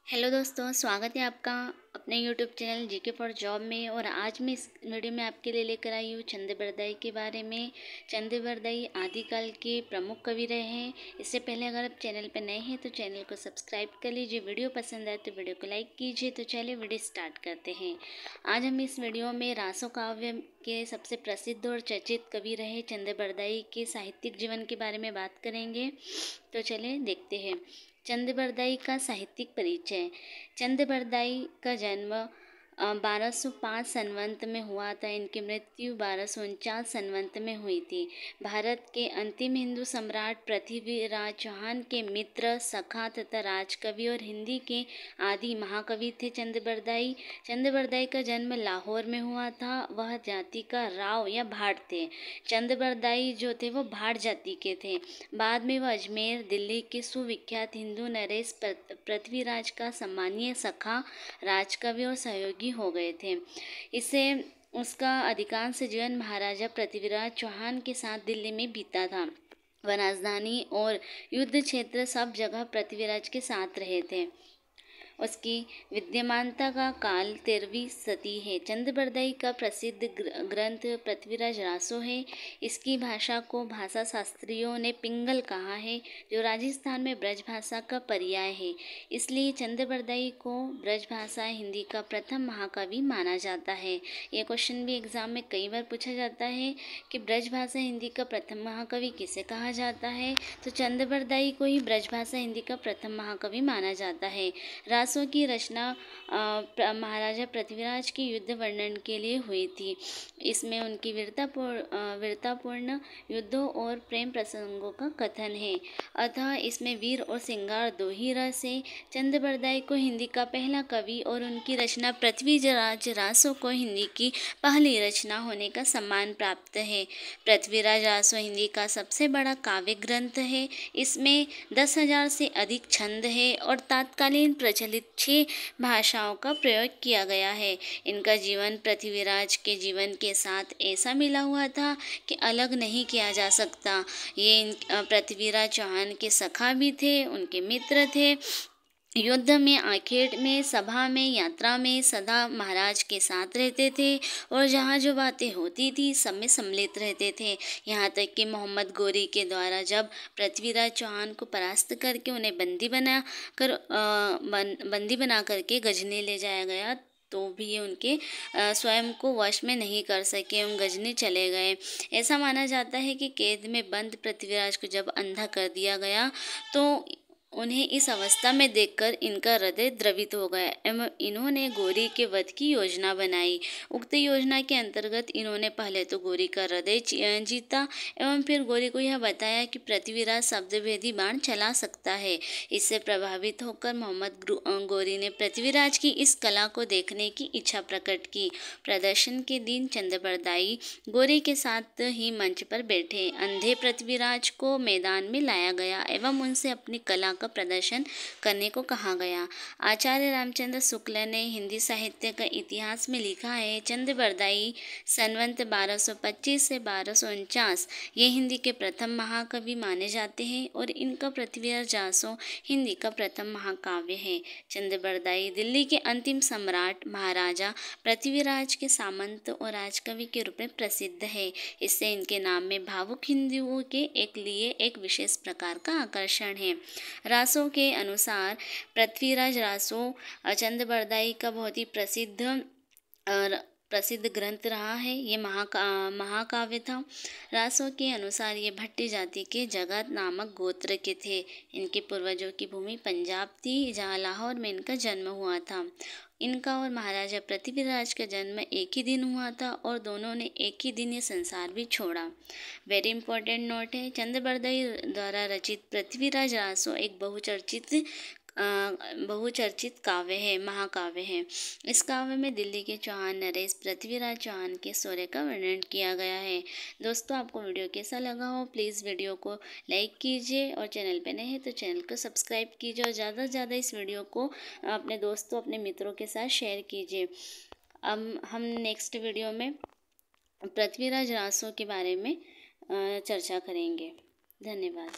Hello दोस्तों, स्वागत है आपका अपने YouTube channel GK for job में। और आज मैं इस वीडियो में आपके लिए लेकर आई हूँ चंद बरदाई के बारे में। चंद बरदाई आदिकाल के प्रमुख कवि रहे हैं। इससे पहले अगर आप चैनल पर नए हैं तो चैनल को सब्सक्राइब कर लीजिए। वीडियो पसंद आए तो वीडियो को लाइक कीजिए। तो चलिए वीडियो स्टार्ट करते हैं। आज हम इस वीडियो में रासो काव्य के सबसे प्रसिद्ध और चर्चित कवि रहे चंद बरदाई के साहित्यिक जीवन के बारे में बात करेंगे। तो चलिए देखते हैं। चंद बरदाई का साहित्यिक परिचय। चंद बरदाई का जन्म 1205 संवत में हुआ था। इनकी मृत्यु 1249 संवत में हुई थी। भारत के अंतिम हिंदू सम्राट पृथ्वीराज चौहान के मित्र, सखा तथा राजकवि और हिंदी के आदि महाकवि थे चंद बरदाई। चंद बरदाई का जन्म लाहौर में हुआ था। वह जाति का राव या भाट थे। चंद बरदाई जो थे वो भाट जाति के थे। बाद में वह अजमेर, दिल्ली के सुविख्यात हिंदू नरेश पृथ्वीराज का सम्मानीय सखा, राजकवि और सहयोगी हो गए थे। इससे उसका अधिकांश जीवन महाराजा पृथ्वीराज चौहान के साथ दिल्ली में बीता था। वह राजधानी और युद्ध क्षेत्र सब जगह पृथ्वीराज के साथ रहे थे। उसकी विद्यमानता का काल 13वीं सदी है। चंद बरदाई का प्रसिद्ध ग्रंथ पृथ्वीराज रासो है। इसकी भाषा को भाषा शास्त्रियों ने पिंगल कहा है, जो राजस्थान में ब्रज भाषा का पर्याय है। इसलिए चंद बरदाई को ब्रज भाषा हिंदी का प्रथम महाकवि माना जाता है। ये क्वेश्चन भी एग्जाम में कई बार पूछा जाता है कि ब्रज भाषा हिंदी का प्रथम महाकवि किसे कहा जाता है। तो चंद बरदाई को ही ब्रज भाषा हिंदी का प्रथम महाकवि माना जाता है। रासो की रचना महाराजा पृथ्वीराज के युद्ध वर्णन के लिए हुई थी। इसमें उनकी वीरतापूर्ण युद्धों और प्रेम प्रसंगों का कथन है। अतः इसमें वीर और श्रृंगार दो ही रस है। चंद बरदाई को हिंदी का पहला कवि और उनकी रचना पृथ्वीराज रासो को हिंदी की पहली रचना होने का सम्मान प्राप्त है। पृथ्वीराज रासो हिंदी का सबसे बड़ा काव्य ग्रंथ है। इसमें 10,000 से अधिक छंद है और तत्कालीन प्रचलित 6 भाषाओं का प्रयोग किया गया है। इनका जीवन पृथ्वीराज के जीवन के साथ ऐसा मिला हुआ था कि अलग नहीं किया जा सकता। ये पृथ्वीराज चौहान के सखा भी थे, उनके मित्र थे। युद्ध में, आखेट में, सभा में, यात्रा में सदा महाराज के साथ रहते थे और जहाँ जो बातें होती थी सब में सम्मिलित रहते थे। यहाँ तक कि मोहम्मद गोरी के द्वारा जब पृथ्वीराज चौहान को परास्त करके उन्हें बंदी बना करके गजनी ले जाया गया, तो भी ये उनके स्वयं को वश में नहीं कर सके, उन गजनी चले गए। ऐसा माना जाता है कि कैद में बंद पृथ्वीराज को जब अंधा कर दिया गया तो उन्हें इस अवस्था में देखकर इनका हृदय द्रवित हो गया एवं इन्होंने गोरी के वध की योजना बनाई। उक्त योजना के अंतर्गत इन्होंने पहले तो गोरी का हृदय जीता एवं फिर गोरी को यह बताया कि पृथ्वीराज शब्दभेदी बाण चला सकता है। इससे प्रभावित होकर मोहम्मद गोरी ने पृथ्वीराज की इस कला को देखने की इच्छा प्रकट की। प्रदर्शन के दिन चंद बरदाई गोरी के साथ ही मंच पर बैठे। अंधे पृथ्वीराज को मैदान में लाया गया एवं उनसे अपनी कला प्रदर्शन करने को कहा गया। आचार्य रामचंद्र शुक्ल ने हिंदी साहित्य का इतिहास में लिखा है, चंद बरदाई संवत 1225 से 1249 ये हिंदी के प्रथम महाकवि माने जाते हैं और इनका पृथ्वीराज रासो हिंदी का प्रथम महाकाव्य है। चंद बरदाई दिल्ली के अंतिम सम्राट महाराजा पृथ्वीराज के सामंत और राजकवि के रूप में प्रसिद्ध है। इससे इनके नाम में भावुक हिंदुओं के एक विशेष प्रकार का आकर्षण है। रासो के अनुसार पृथ्वीराज रासो चंद बरदाई का बहुत ही प्रसिद्ध ग्रंथ रहा है। ये महाकाव्य था। रासो के अनुसार ये भट्टी जाति के जगत नामक गोत्र के थे। इनके पूर्वजों की भूमि पंजाब थी, जहाँ लाहौर में इनका जन्म हुआ था। इनका और महाराजा पृथ्वीराज का जन्म एक ही दिन हुआ था और दोनों ने एक ही दिन ये संसार भी छोड़ा। वेरी इंपॉर्टेंट नोट है, चंद बरदाई द्वारा रचित पृथ्वीराज रासो एक बहुचर्चित काव्य है, महाकाव्य है। इस काव्य में दिल्ली के चौहान नरेश पृथ्वीराज चौहान के शौर्य का वर्णन किया गया है। दोस्तों, आपको वीडियो कैसा लगा हो प्लीज़ वीडियो को लाइक कीजिए और चैनल पे नए हैं तो चैनल को सब्सक्राइब कीजिए और ज़्यादा से ज़्यादा इस वीडियो को अपने दोस्तों, अपने मित्रों के साथ शेयर कीजिए। अब हम नेक्स्ट वीडियो में पृथ्वीराज रासो के बारे में चर्चा करेंगे। धन्यवाद।